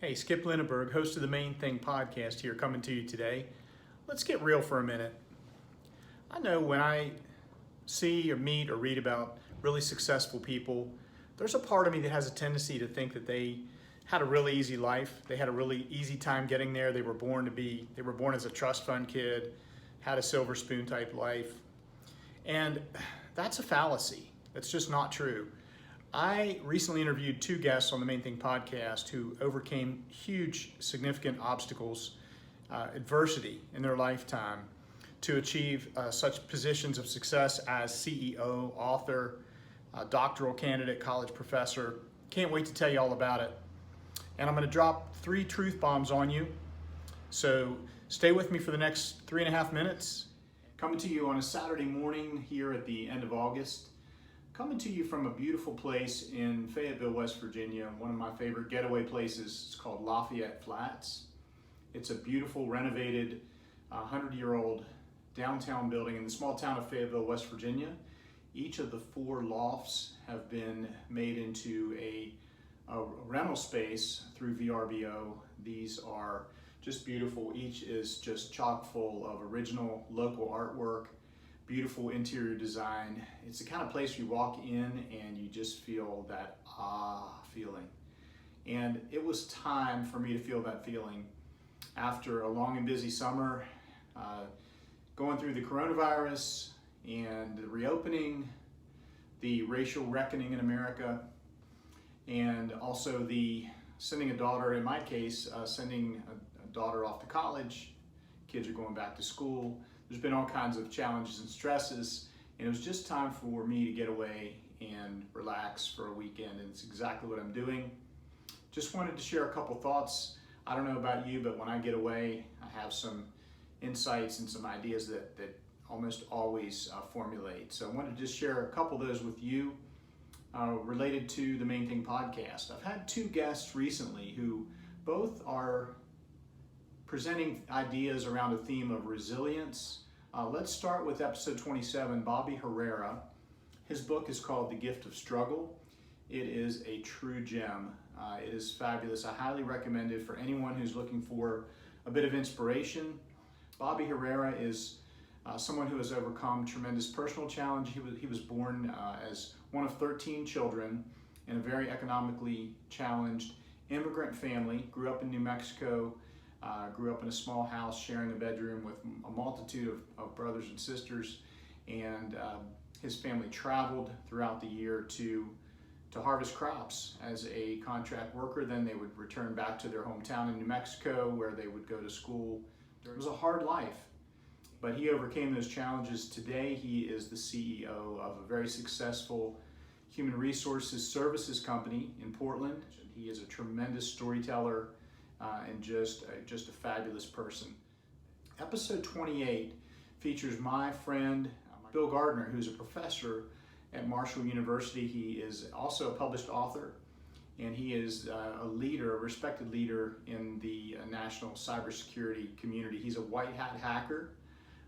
Hey, Skip Linneberg, host of the Main Thing podcast here, coming to you today. Let's get real for a minute. I know when I see or meet or read about really successful people, there's a part of me that has a tendency to think that they had a really easy life. They had a really easy time getting there. They were born as a trust fund kid, had a silver spoon type life. And that's a fallacy. That's just not true. I recently interviewed two guests on the Main Thing podcast who overcame huge, significant obstacles, adversity in their lifetime to achieve such positions of success as CEO, author, doctoral candidate, college professor. Can't wait to tell you all about it. And I'm going to drop 3 truth bombs on you. So stay with me for the next 3.5 minutes. Coming to you on a Saturday morning here at the end of August. Coming to you from a beautiful place in Fayetteville, West Virginia, one of my favorite getaway places. It's called Lafayette Flats. It's a beautiful, renovated, 100-year-old downtown building in the small town of Fayetteville, West Virginia. Each of the 4 lofts have been made into a rental space through VRBO. These are just beautiful. Each is just chock full of original local artwork, beautiful interior design. It's the kind of place you walk in and you just feel that feeling. And it was time for me to feel that feeling after a long and busy summer, going through the coronavirus and the reopening, the racial reckoning in America, and also the sending a daughter, in my case, sending a daughter off to college. Kids are going back to school. There's been all kinds of challenges and stresses, and it was just time for me to get away and relax for a weekend, and it's exactly what I'm doing. Just wanted to share a couple thoughts. I don't know about you, but when I get away, I have some insights and some ideas that almost always formulate. So I wanted to just share a couple of those with you related to the Main Thing podcast. I've had 2 guests recently who both are presenting ideas around a theme of resilience. Let's start with episode 27, Bobby Herrera. His book is called The Gift of Struggle. It is a true gem. It is fabulous. I highly recommend it for anyone who's looking for a bit of inspiration. Bobby Herrera is someone who has overcome tremendous personal challenge. He was born as one of 13 children in a very economically challenged immigrant family, grew up in New Mexico, grew up in a small house sharing a bedroom with a multitude of brothers and sisters, and his family traveled throughout the year to harvest crops as a contract worker. Then they would return back to their hometown in New Mexico where they would go to school. It was a hard life, but he overcame those challenges. Today he is the CEO of a very successful human resources services company in Portland. He is a tremendous storyteller and just a fabulous person. Episode 28 features my friend Bill Gardner, who's a professor at Marshall University. He is also a published author, and he is a respected leader in the national cybersecurity community. He's a white hat hacker.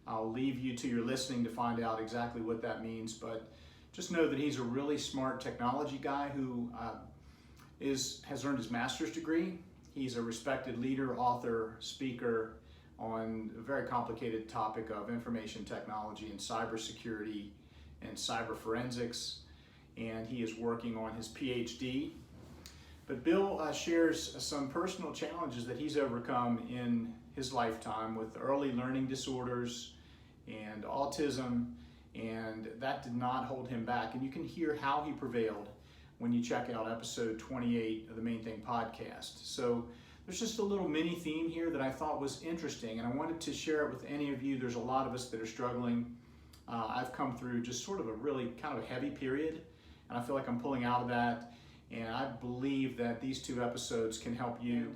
I'll leave you to your listening to find out exactly what that means, but just know that he's a really smart technology guy who has earned his master's degree. He's a respected leader, author, speaker on a very complicated topic of information technology and cybersecurity and cyber forensics, and he is working on his PhD. But Bill shares some personal challenges that he's overcome in his lifetime with early learning disorders and autism, and that did not hold him back. And you can hear how he prevailed when you check out episode 28 of the Main Thing podcast. So there's just a little mini theme here that I thought was interesting, and I wanted to share it with any of you. There's a lot of us that are struggling. I've come through just sort of a really kind of heavy period, and I feel like I'm pulling out of that, and I believe that these 2 episodes can help you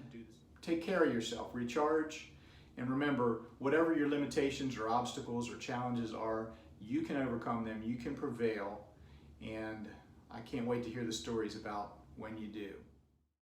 take care of yourself, recharge, and remember, whatever your limitations or obstacles or challenges are, you can overcome them, you can prevail, and I can't wait to hear the stories about when you do.